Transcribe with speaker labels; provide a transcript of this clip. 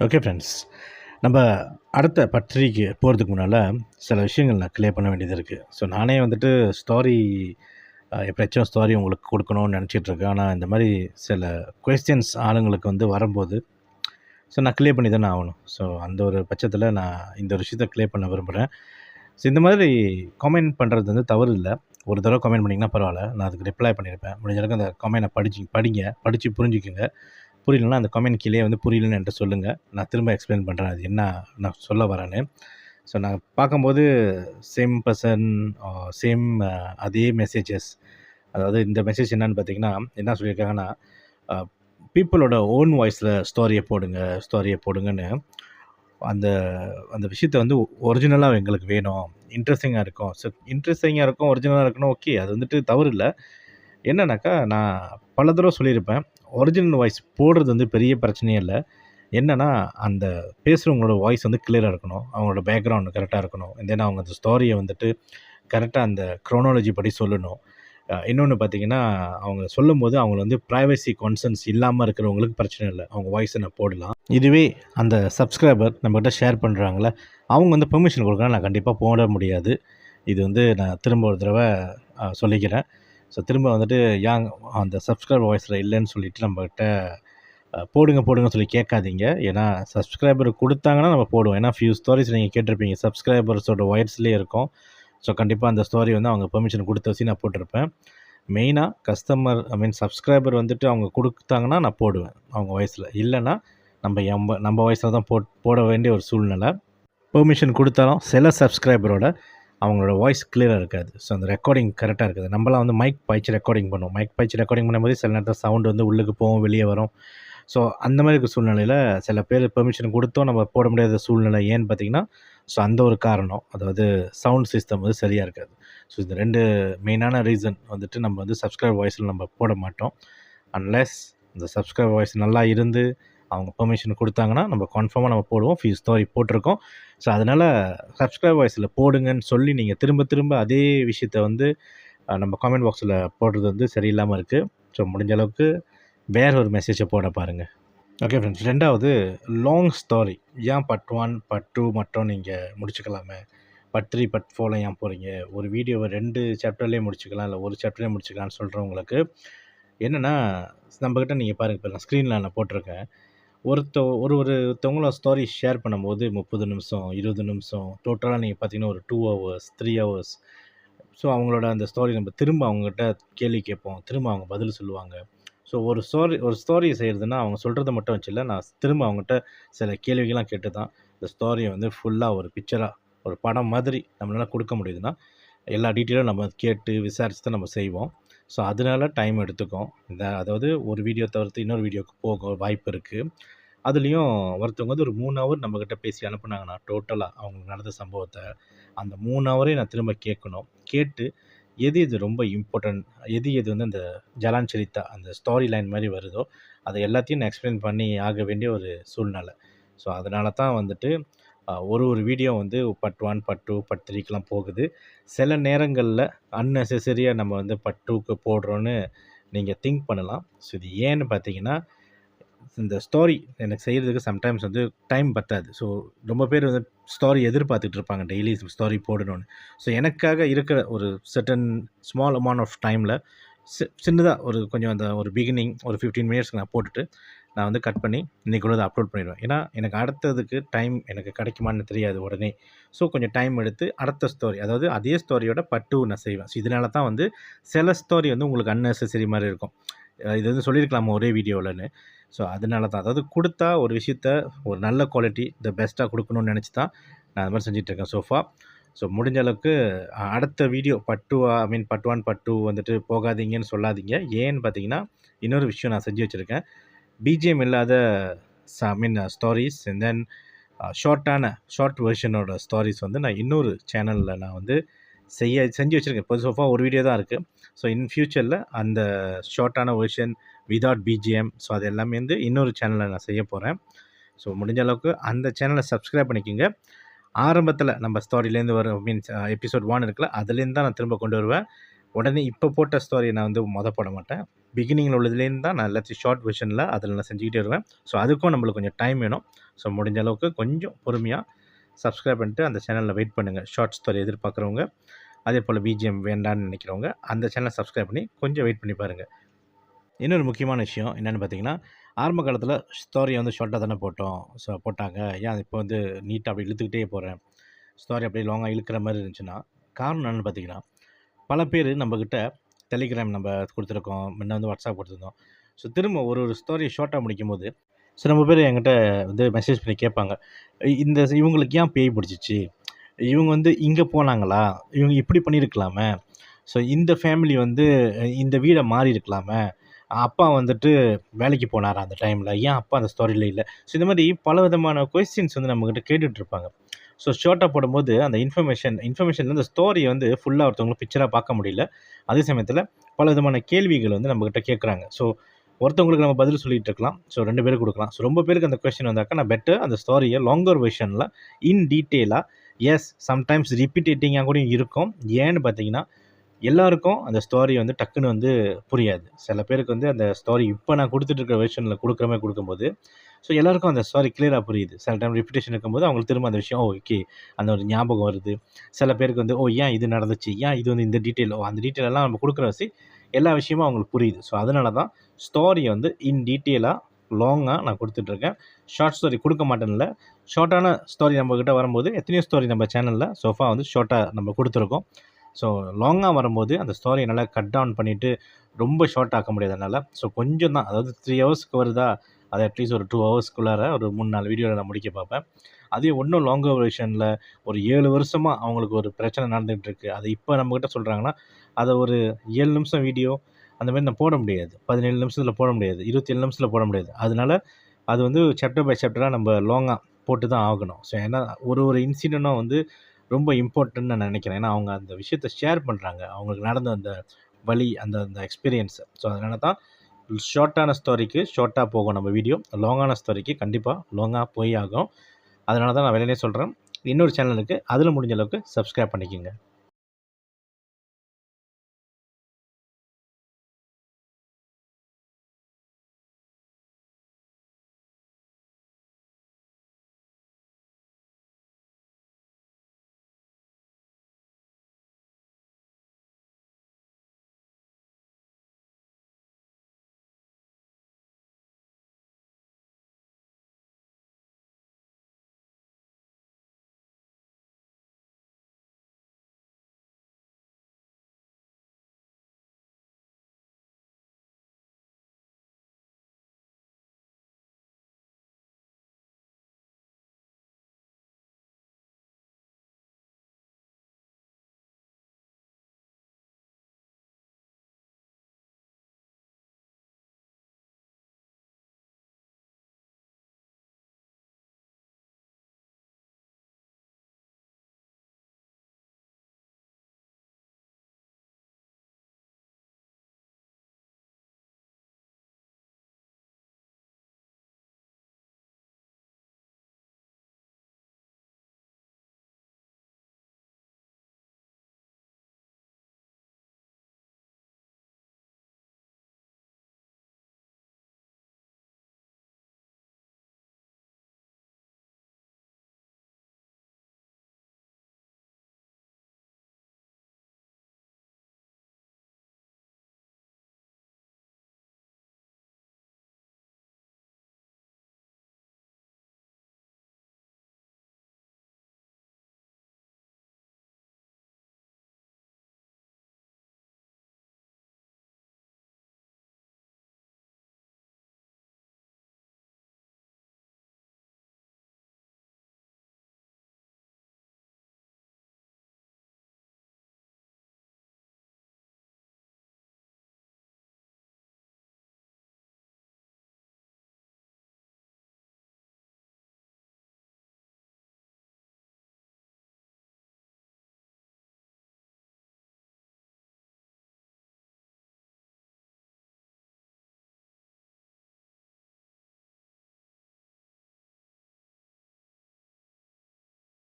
Speaker 1: Okay friends, நம்ம அடுத்த பத்திரிக்கைக்கு போகிறதுக்கு முன்னால் சில விஷயங்கள் நான் கிளியர் பண்ண வேண்டியது இருக்குது. ஸோ நானே வந்துட்டு ஸ்டோரி எப்பயாச்சும் ஸ்டோரி உங்களுக்கு கொடுக்கணும்னு நினச்சிட்ருக்கேன். ஆனால் இந்த மாதிரி சில கொஸ்டின்ஸ் ஆளுங்களுக்கு வந்து வரும்போது ஸோ நான் கிளியர் பண்ணி தானே ஆகணும். ஸோ அந்த ஒரு பட்சத்தில் நான் இந்த ஒரு விஷயத்த கிளியர் பண்ண விரும்புகிறேன். ஸோ இந்த மாதிரி கமெண்ட் பண்ணுறது வந்து தவறு இல்லை. ஒரு தடவை கமெண்ட் பண்ணிங்கன்னா பரவாயில்ல, நான் அதுக்கு ரிப்ளை பண்ணியிருப்பேன். முடிஞ்ச அளவுக்கு அந்த கமெண்ட்டை படித்து புரிஞ்சுக்குங்க. புரியலன்னா அந்த கமெண்ட் கீழே வந்து புரியலன்னு என்கிட்ட சொல்லுங்கள். நான் திரும்ப எக்ஸ்பிளைன் பண்ணுறேன் அது என்ன நான் சொல்ல வரேன்னு. ஸோ நான் பார்க்கும்போது சேம் பர்சன் சேம் அதே மெசேஜஸ், அதாவது இந்த மெசேஜ் என்னன்னு பார்த்தீங்கன்னா என்ன சொல்லியிருக்காங்கன்னா, பீப்புளோட ஓன் வாய்ஸில் ஸ்டோரியை போடுங்கன்னு அந்த அந்த விஷயத்த வந்து ஒரிஜினலாக எங்களுக்கு வேணும், இன்ட்ரெஸ்டிங்காக இருக்கும். ஸோ இன்ட்ரெஸ்டிங்காக இருக்கும், ஒரிஜினலாக இருக்கணும், ஓகே, அது வந்துட்டு தவறு இல்லை. என்னன்னாக்கா, நான் பல தடவை சொல்லியிருப்பேன், ஒரிஜினல் வாய்ஸ் போடுறது வந்து பெரிய பிரச்சனையே இல்லை. என்னன்னா, அந்த பேசுகிறவங்களோட வாய்ஸ் வந்து கிளியராக இருக்கணும், அவங்களோட பேக்ரவுண்ட் கரெக்டாக இருக்கணும், தென் அவங்க அந்த ஸ்டோரியை வந்துட்டு கரெக்டாக அந்த க்ரோனாலஜி படி சொல்லணும். இன்னொன்று பார்த்தீங்கன்னா, அவங்க சொல்லும்போது அவங்கள வந்து ப்ரைவசி கன்சர்ன்ஸ் இல்லாமல் இருக்கிறவங்களுக்கு பிரச்சனை இல்லை, அவங்க வாய்ஸை நான் போடலாம். இதுவே அந்த சப்ஸ்கிரைபர் நம்மகிட்ட ஷேர் பண்ணுறாங்களே, அவங்க வந்து பெர்மிஷன் கொடுக்குறா நான் கண்டிப்பாக போட முடியாது. இது வந்து நான் திரும்ப ஒரு தடவை சொல்லிக்கிறேன். ஸோ திரும்ப வந்துட்டு ஏன் அந்த சப்ஸ்கிரைபர் வாய்ஸில் இல்லைன்னு சொல்லிவிட்டு நம்மக்கிட்ட போடுங்கன்னு சொல்லி கேட்காதீங்க. ஏன்னா சப்ஸ்கிரைபர் கொடுத்தாங்கன்னா நம்ம போடுவோம். ஏன்னா ஃபியூ ஸ்டோரிஸ் நீங்கள் கேட்டிருப்பீங்க, சப்ஸ்கிரைபர்ஸோட வாய்ஸ்லேயே இருக்கும். ஸோ கண்டிப்பாக அந்த ஸ்டோரி வந்து அவங்க பெர்மிஷன் கொடுத்த வச்சு நான் போட்டிருப்பேன். மெயினாக சப்ஸ்கிரைபர் வந்துட்டு அவங்க கொடுத்தாங்கன்னா நான் போடுவேன் அவங்க வாய்ஸில். இல்லைன்னா நம்ம வாய்ஸில் தான் போட வேண்டிய ஒரு சூழ்நிலை. பெர்மிஷன் கொடுத்தாலும் சில சப்ஸ்கிரைபரோட அவங்களோட வாய்ஸ் கிளியராக இருக்காது. ஸோ அந்த ரெக்கார்டிங் கரெக்டாக இருக்காது. நம்மளாம் வந்து மைக் பாய்ச்சி ரெக்கார்டிங் பண்ணுவோம். மைக் பாய்ச்சி ரெக்கார்டிங் பண்ணும்போது சில நேரத்தில் சவுண்டு வந்து உள்ளுக்கு போகும், வெளியே வரும். ஸோ அந்த மாதிரி இருக்க சூழ்நிலையில் சில பேர் பெர்மிஷன் கொடுத்தோம் நம்ம போட முடியாத சூழ்நிலை. ஏன்னு பார்த்தீங்கன்னா, ஸோ அந்த ஒரு காரணம், அதாவது சவுண்ட் சிஸ்டம் வந்து சரியாக இருக்காது. ஸோ இந்த 2 மெயினான ரீசன் வந்துட்டு நம்ம வந்து சப்ஸ்கிரைபர் வாய்ஸில் நம்ம போட மாட்டோம். அன்லெஸ் இந்த சப்ஸ்கிரைபர் வாய்ஸ் நல்லா இருந்து அவங்க பெர்மிஷன் கொடுத்தாங்கன்னா நம்ம கன்ஃபார்மாக நம்ம போடுவோம். ஸ்டோரி போட்டிருக்கோம். ஸோ அதனால் சப்ஸ்கிரைபர் வாய்ஸில் போடுங்கன்னு சொல்லி நீங்கள் திரும்ப திரும்ப அதே விஷயத்த வந்து நம்ம காமெண்ட் பாக்ஸில் போடுறது வந்து சரியில்லாமல் இருக்குது. ஸோ முடிஞ்ச அளவுக்கு வேறு ஒரு மெசேஜை போட பாருங்கள். ஓகே ஃப்ரெண்ட்ஸ், 2வது லாங் ஸ்டோரி. ஏன் பார்ட் 1 பார்ட் 2 மட்டும் நீங்கள் முடிச்சுக்கலாமே, பார்ட் 3 பார்ட் 4 ஏன் போகிறீங்க? ஒரு வீடியோவை 2 சாப்டர்லேயே முடிச்சுக்கலாம், இல்லை ஒரு சாப்டர்லேயே முடிச்சுக்கலாம்னு சொல்கிறவங்களுக்கு என்னென்னா, நம்மக்கிட்ட நீங்கள் பாருங்கள், இப்போ நான் ஸ்க்ரீனில் நான் போட்டிருக்கேன். ஒருத்தவங்களோட ஸ்டோரி ஷேர் பண்ணும்போது 30 நிமிஷம், 20 நிமிஷம், டோட்டலாக நீங்கள் பார்த்தீங்கன்னா ஒரு 2 ஹவர்ஸ், 3 ஹவர்ஸ். ஸோ அவங்களோட அந்த ஸ்டோரி நம்ம திரும்ப அவங்ககிட்ட கேள்வி கேட்போம், திரும்ப அவங்க பதில் சொல்லுவாங்க. ஸோ ஒரு ஸ்டோரி செய்கிறதுனா அவங்க சொல்கிறத மட்டும் வச்சு இல்லை, நான் திரும்ப அவங்ககிட்ட சில கேள்விகள்லாம் கேட்டு தான் இந்த ஸ்டோரியை வந்து ஃபுல்லாக ஒரு பிக்சராக, ஒரு படம் மாதிரி நம்மளால் கொடுக்க முடியுதுன்னா, எல்லா டீட்டெயிலும் நம்ம கேட்டு விசாரித்து தான் நம்ம செய்வோம். ஸோ அதனால டைம் எடுத்துக்கும். அதாவது ஒரு வீடியோ தவிர்த்து இன்னொரு வீடியோவுக்கு போக வாய்ப்பு இருக்குது. அதுலேயும் ஒருத்தவங்க வந்து ஒரு 3 ஹவர் நம்மக்கிட்ட பேசி அனுப்புனாங்கன்னா, டோட்டலாக அவங்களுக்கு நடந்த சம்பவத்தை அந்த 3 ஹவரையும் நான் திரும்ப கேட்கணும். கேட்டு எது ரொம்ப இம்பார்ட்டன்ட், எது வந்து அந்த ஜலான் சரித்தா அந்த ஸ்டோரி லைன் மாதிரி வருதோ, அதை எல்லாத்தையும் நான் எக்ஸ்பிளைன் பண்ணி ஆக வேண்டிய ஒரு சூழ்நிலை. ஸோ அதனால தான் வந்துட்டு ஒரு வீடியோ வந்து பார்ட் 1 பார்ட் 2 பார்ட் 3க்கெலாம் போகுது. சில நேரங்களில் அன்னெசரியாக நம்ம வந்து பார்ட் 2க்கு போடுறோன்னு நீங்கள் திங்க் பண்ணலாம். ஸோ இது ஏன்னு பார்த்தீங்கன்னா, இந்த ஸ்டோரி எனக்கு செய்கிறதுக்கு சம்டைம்ஸ் வந்து டைம் பத்தாது. ஸோ ரொம்ப பேர் வந்து ஸ்டோரி எதிர்பார்த்துட்டு இருப்பாங்க, டெய்லி ஸ்டோரி போடணும்னு. ஸோ எனக்காக இருக்கிற ஒரு சர்டன் ஸ்மால் அமௌண்ட் ஆஃப் டைமில் சின்னதாக கொஞ்சம் அந்த ஒரு பிகினிங் ஒரு 15 மினிட்ஸ்க்கு நான் போட்டுட்டு நான் வந்து கட் பண்ணி இன்றைக்குள்ளதை அப்லோட் பண்ணிடுவேன். ஏன்னா எனக்கு அடுத்ததுக்கு டைம் எனக்கு கிடைக்குமான்னு தெரியாது உடனே. ஸோ கொஞ்சம் டைம் எடுத்து அடுத்த ஸ்டோரி, அதாவது அதே ஸ்டோரியோட பார்ட் 2 நான் செய்வேன். ஸோ இதனால தான் வந்து சில ஸ்டோரி வந்து உங்களுக்கு அன்னெசரி மாதிரி இருக்கும், இது வந்து சொல்லியிருக்கலாமா ஒரே வீடியோவில்னு. ஸோ அதனால தான், அதாவது கொடுத்தா ஒரு விஷயத்த ஒரு நல்ல குவாலிட்டி பெஸ்ட்டாக கொடுக்கணும்னு நினச்சி தான் நான் அது மாதிரி செஞ்சிட்ருக்கேன் சோஃபா. ஸோ முடிஞ்ச அளவுக்கு அடுத்த வீடியோ பார்ட் 2 பார்ட் 1 பார்ட் 2 வந்துட்டு போகாதீங்கன்னு சொல்லாதீங்க. ஏன்னு பார்த்தீங்கன்னா, இன்னொரு விஷயம் நான் செஞ்சு வச்சுருக்கேன். பிஜிஎம் இல்லாத ஸ்டோரிஸ் அண்ட் தென் ஷார்ட் வெர்ஷனோட ஸ்டோரிஸ் வந்து நான் இன்னொரு சேனலில் நான் வந்து செஞ்சு வச்சுருக்கேன். இப்போ சோஃபா ஒரு வீடியோ தான் இருக்குது. ஸோ இன் ஃப்யூச்சரில் அந்த ஷார்ட்டான வெர்ஷன் விதவுட் பிஜிஎம், ஸோ அது எல்லாமே வந்து இன்னொரு சேனலில் நான் செய்ய போகிறேன். ஸோ முடிஞ்ச அளவுக்கு அந்த சேனலை சப்ஸ்கிரைப் பண்ணிக்கோங்க. ஆரம்பத்தில் நம்ம ஸ்டோரியிலேருந்து எபிசோட் 1 இருக்குல்ல, அதுலேருந்து தான் நான் திரும்ப கொண்டு வருவேன். உடனே இப்போ போட்ட ஸ்டோரியை நான் வந்து போட மாட்டேன். பிகினிங்கில் உள்ளதுலேருந்து தான் நான் எல்லாத்தையும் ஷார்ட் வெர்ஷனில் அதில் நான் செஞ்சுக்கிட்டே வருவேன். ஸோ அதுக்கும் நம்மளுக்கு கொஞ்சம் டைம் வேணும். ஸோ முடிஞ்ச அளவுக்கு கொஞ்சம் பொறுமையாக சப்ஸ்கிரைப் பண்ணிட்டு அந்த சேனலில் வெயிட் பண்ணுங்கள். ஷார்ட் ஸ்டோரி எதிர்பார்க்குறவங்க, அதே போல் பிஜிஎம் வேண்டான்னு நினைக்கிறவங்க அந்த சேனலை சப்ஸ்கிரைப் பண்ணி கொஞ்சம் வெயிட் பண்ணி பாருங்கள். இன்னொரு முக்கியமான விஷயம் என்னென்னு பார்த்தீங்கன்னா, ஆரம்ப காலத்தில் ஸ்டோரியை வந்து ஷார்ட்டாக தானே போட்டோம். ஸோ போட்டாங்க. ஏன் இப்போ வந்து நீட்டாக அப்படி இழுத்துக்கிட்டே போகிறேன், ஸ்டோரி அப்படியே லாங்காக இழுக்கிற மாதிரி இருந்துச்சுன்னா, காரணம் என்னென்னு பார்த்தீங்கன்னா, பல பேர் நம்மக்கிட்ட டெலிகிராம் நம்ம கொடுத்துருக்கோம், முன்ன வந்து வாட்ஸ்அப் கொடுத்துருந்தோம். ஸோ திரும்ப ஒரு ஸ்டோரி ஷார்ட்டாக முடிக்கும்போது நம்ம பேர் என்கிட்ட வந்து மெசேஜ் பண்ணி கேட்பாங்க, இவங்களுக்கு ஏன் பேய் பிடிச்சிச்சு, இவங்க வந்து இங்கே போனாங்களா, இவங்க இப்படி பண்ணியிருக்கலாமே, ஸோ இந்த ஃபேமிலி வந்து இந்த வீடை மாறி இருக்கலாமே, அப்பா வந்துட்டு வேலைக்கு போனாரா அந்த டைமில், ஏன் அப்பா அந்த ஸ்டோரியில் இல்லை. ஸோ இந்த மாதிரி பல விதமான கொஸ்டின்ஸ் வந்து நம்மக்கிட்ட கேட்டுட்ருப்பாங்க. ஸோ ஷார்ட்டாக போடும்போது அந்த இன்ஃபர்மேஷன் அந்த ஸ்டோரியை வந்து ஃபுல்லாக ஒருத்தவங்களுக்கு பிக்சராக பார்க்க முடியல. அதே சமயத்தில் பல விதமான கேள்விகள் வந்து நம்மக்கிட்ட கேட்குறாங்க. ஸோ ஒருத்தவங்களுக்கு நம்ம பதில் சொல்லிகிட்டு இருக்கலாம். ஸோ 2 பேருக்கு கொடுக்கலாம். ஸோ ரொம்ப பேருக்கு அந்த கொஸ்டின் வந்தாக்கா நான் பெட்டர் அந்த ஸ்டோரியை லாங்கர் வெர்ஷனில் இன் டீட்டெயிலாக, சம்டைம்ஸ் ரிப்பீட்டேட்டிங்காக கூட இருக்கும். ஏன்னு பார்த்தீங்கன்னா, எல்லாருக்கும் அந்த ஸ்டோரி வந்து டக்குன்னு வந்து புரியாது. சில பேருக்கு வந்து அந்த ஸ்டோரி இப்போ நான் கொடுத்துட்ருக்க வெர்ஷனில் கொடுக்கும்போது ஸோ எல்லாருக்கும் அந்த ஸ்டோரி கிளியராக புரியுது. சில டைம் ரிப்பீட்டேஷன் இருக்கும்போது அவங்களுக்கு திரும்ப அந்த விஷயம் ஓகே அந்த ஒரு ஞாபகம் வருது. சில பேருக்கு வந்து ஏன் இது நடந்துச்சு, ஏன் இது வந்து இந்த டீட்டெயில், அந்த டீட்டெயில் எல்லாம் நம்ம கொடுக்குற வச்சு எல்லா விஷயமும் அவங்களுக்கு புரியுது. ஸோ அதனால தான் ஸ்டோரியை வந்து இன் டீட்டெயிலாக லாங்காக நான் கொடுத்துட்ருக்கேன். ஷார்ட் ஸ்டோரி கொடுக்க மாட்டேன்ல. ஷார்ட்டான ஸ்டோரி நம்மக்கிட்ட வரும்போது எத்தனையோ ஸ்டோரி நம்ம சேனலில் சோஃபா வந்து ஷார்ட்டாக நம்ம கொடுத்துருக்கோம். ஸோ லாங்காக வரும்போது அந்த ஸ்டோரியை நல்லா கட் டவுன் பண்ணிவிட்டு ரொம்ப ஷார்ட் ஆக்க முடியாது என்னால். ஸோ கொஞ்சம் தான், அதாவது 3 ஹவர்ஸ்க்கு வருதா, அதை அட்லீஸ்ட் ஒரு 2 ஹவர்ஸ்க்குள்ளார ஒரு 3-4 வீடியோவில் நான் முடிக்க பார்ப்பேன். அதே இன்னும் லாங்கர் வெர்ஷனில் ஒரு 7 வருஷமாக அவங்களுக்கு ஒரு பிரச்சனை நடந்துகிட்ருக்கு, அது இப்போ நம்மக்கிட்ட சொல்கிறாங்கன்னா, அதை ஒரு 7 நிமிஷம் வீடியோ அந்த மாதிரி நான் போட முடியாது. 17 நிமிஷத்தில் போட முடியாது, 27 நிமிஷத்தில் போட முடியாது. அதனால அது வந்து சாப்டர் பை சாப்டராக நம்ம லாங்காக போட்டு தான் ஆகணும். ஸோ ஏன்னா ஒரு இன்சிடெண்ட்டும் வந்து ரொம்ப இம்பார்ட்டன்ட்னு நான் நினைக்கிறேன். ஏன்னா அவங்க அந்த விஷயத்தை ஷேர் பண்ணுறாங்க, அவங்களுக்கு நடந்த அந்த வலி, அந்த அந்த எக்ஸ்பீரியன்ஸை. ஸோ அதனால தான் ஷார்ட்டான ஸ்டோரிக்கு ஷார்ட்டாக போகும் நம்ம வீடியோ, லாங்கான ஸ்டோரிக்கு கண்டிப்பாக லாங்காக போய் ஆகும். அதனால தான் நான் வேலையிலே சொல்கிறேன், இன்னொரு சேனலுக்கு அதில் முடிஞ்ச அளவுக்கு சப்ஸ்கிரைப் பண்ணிக்கோங்க.